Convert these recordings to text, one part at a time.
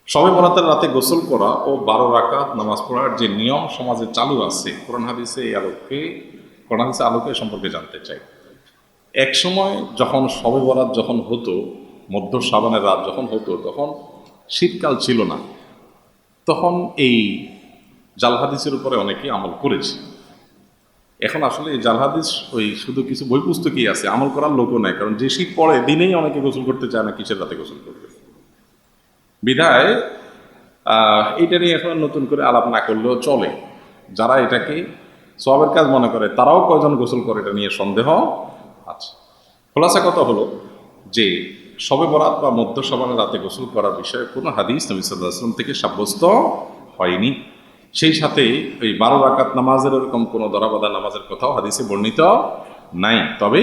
শবে বরাতের রাতে গোসল করা ও 12 রাকাত নামাজ পড়ার যে নিয়ম সমাজে চালু আছে কোরআন হাদিসে আলোকে সম্পর্কে জানতে চাই। এক সময় যখন শবে বরাত যখন হতো, মধ্য শ্রাবণের রাত যখন হতো, তখন শীতকাল ছিল না। তখন এই জাল হাদিসের উপরে অনেকেই আমল করেছে। এখন আসলে এই জাল হাদিস ওই শুধু কিছু বই পুস্তকই আছে, আমল করার লোকও নেই। কারণ যে শীত পড়ে দিনেই অনেকে গোসল করতে চায় না, কিসের রাতে গোসল করতে। বিধায় এটা নিয়ে এখন নতুন করে আলাপ না করলেও চলে। যারা এটাকে সওয়াবের কাজ মনে করে তারাও কয়জন গোসল করে এটা নিয়ে সন্দেহ আছে। খোলাসা কথা হলো যে শবে বরাত বা মধ্য শ্রাবণের রাতে গোসল করার বিষয়ে কোনো হাদিস নবী সাল্লাল্লাহু আলাইহি ওয়াসাল্লাম থেকে সাব্যস্ত হয়নি। সেই সাথে ওই 12 রাকাত নামাজের এরকম কোনো দরাবাদা নামাজের কথাও হাদিসে বর্ণিত নাই। তবে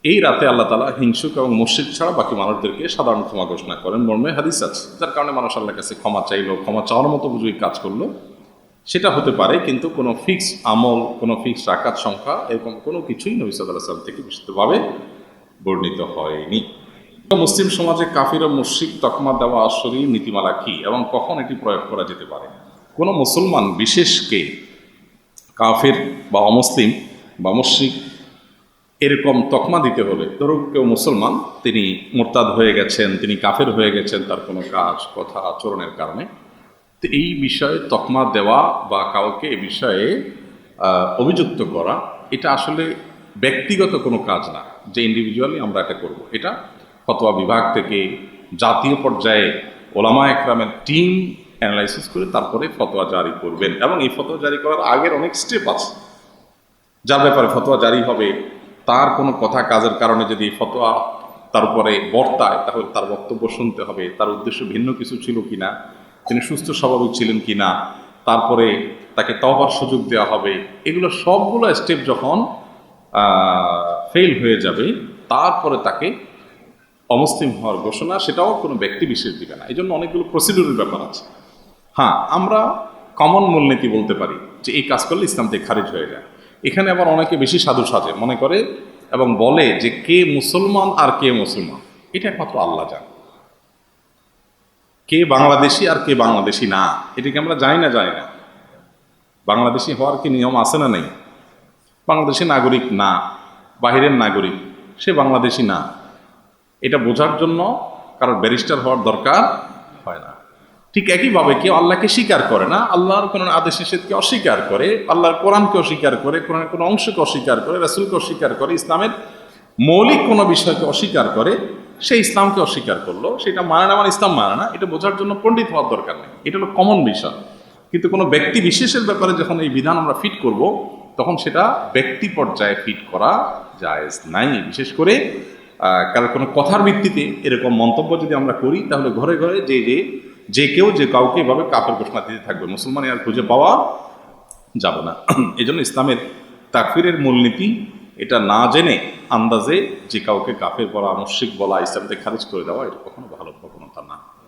এই রাতে আল্লাহ তাআলা হিংসুক এবং মুশরিক ছাড়া বাকি মানুষদেরকে সাধারণ ক্ষমা ঘোষণা করেন মর্মে হাদিস আছে। যার কারণে মানুষ আল্লাহর কাছে ক্ষমা চাইলো, ক্ষমা চাওয়ার মতো বুঝুই কাজ করলো, সেটা হতে পারে। কিন্তু কোনো ফিক্স আমল, কোনো ফিক্স রাকাত সংখ্যা এরকম কোনো কিছুই নবী সাল্লাল্লাহু আলাইহি ওয়াসাল্লাম থেকে বিশুদ্ধভাবে বর্ণিত হয়নি। মুসলিম সমাজে কাফির ও মুশরিক তকমা দেওয়া আসরি নীতিমালা কি এবং কখন এটি প্রয়োগ করা যেতে পারে? কোনো মুসলমান বিশেষকে কাফির বা অমুসলিম বা মুশরিক এরকম তকমা দিতে হলে, ধরুন কেউ মুসলমান, তিনি মোরতাদ হয়ে গেছেন, তিনি কাফের হয়ে গেছেন তার কোনো কাজ, কথা, আচরণের কারণে, তো এই বিষয়ে তকমা দেওয়া বা কাউকে এই বিষয়ে অভিযুক্ত করা, এটা আসলে ব্যক্তিগত কোনো কাজ না যে ইন্ডিভিজুয়ালি আমরা এটা করব। এটা ফতোয়া বিভাগ থেকে জাতীয় পর্যায়ে ওলামা একরামের টিম অ্যানালাইসিস করে তারপরে ফতোয়া জারি করবেন। এবং এই ফতোয়া জারি করার আগের অনেক স্টেপ আছে। যার ব্যাপারে ফতোয়া জারি হবে, তার কোনো কথা কাজের কারণে যদি ফতোয়া তার উপরে বর্তায়, তাহলে তার বক্তব্য শুনতে হবে, তার উদ্দেশ্য ভিন্ন কিছু ছিল কিনা, তিনি সুস্থ স্বাভাবিক ছিলেন কিনা, তারপরে তাকে তওবার সুযোগ দেওয়া হবে। এগুলো সবগুলো স্টেপ যখন ফেল হয়ে যাবে, তারপরে তাকে অমুসলিম হওয়ার ঘোষণা, সেটাও কোনো ব্যক্তি বিশেষ দিবে না। এই জন্য অনেকগুলো প্রসিডিউরের ব্যাপার আছে। হ্যাঁ, আমরা কমন মূলনীতি বলতে পারি যে এই কাজ করলে ইসলাম থেকে খারিজ হয়ে যায়। এখানে আবার অনেকে বেশি সাধু সাজে, মনে করে এবং বলে যে কে মুসলমান আর কে মুসলমান এটা একমাত্র আল্লাহ জানে। কে বাংলাদেশি আর কে বাংলাদেশি না, এটাকে আমরা জানি না। বাংলাদেশি হওয়ার কি নিয়ম আছে না নেই? বাংলাদেশি নাগরিক না, বাহিরের নাগরিক, সে বাংলাদেশি না, এটা বোঝার জন্য কারোর ব্যারিস্টার হওয়ার দরকার হয় না। ঠিক একইভাবে কেউ আল্লাহকে স্বীকার করে না, আল্লাহর কোনো আদেশ নিষেধকে অস্বীকার করে, আল্লাহর কোরআনকে অস্বীকার করে, কোরআনের কোনো অংশকে অস্বীকার করে, রাসূলকে অস্বীকার করে, ইসলামের মৌলিক কোনো বিষয়কে অস্বীকার করে, সে ইসলামকে অস্বীকার করলো, সেটা মানে না মানে ইসলাম মানে না, এটা বোঝার জন্য পণ্ডিত হওয়ার দরকার নেই। এটা হলো কমন বিষয়। কিন্তু কোনো ব্যক্তি বিশেষের ব্যাপারে যখন এই বিধান আমরা ফিট করব, তখন সেটা ব্যক্তি পর্যায়ে ফিট করা জায়েজ নাই। বিশেষ করে কারণ কোনো কথার ভিত্তিতে এরকম মন্তব্য যদি আমরা করি, তাহলে ঘরে ঘরে যে কেউ যে কাউকে এভাবে কাফের ঘোষণা দিতে থাকবে, মুসলমান আর খুঁজে পাওয়া যাবে না। এই জন্য ইসলামের তাকফিরের মূলনীতি এটা না জেনে আন্দাজে যে কাউকে কাফের বলা, মুশরিক বলা, ইসলাম থেকে খারিজ করে দেওয়া, এটা কখনো ভালো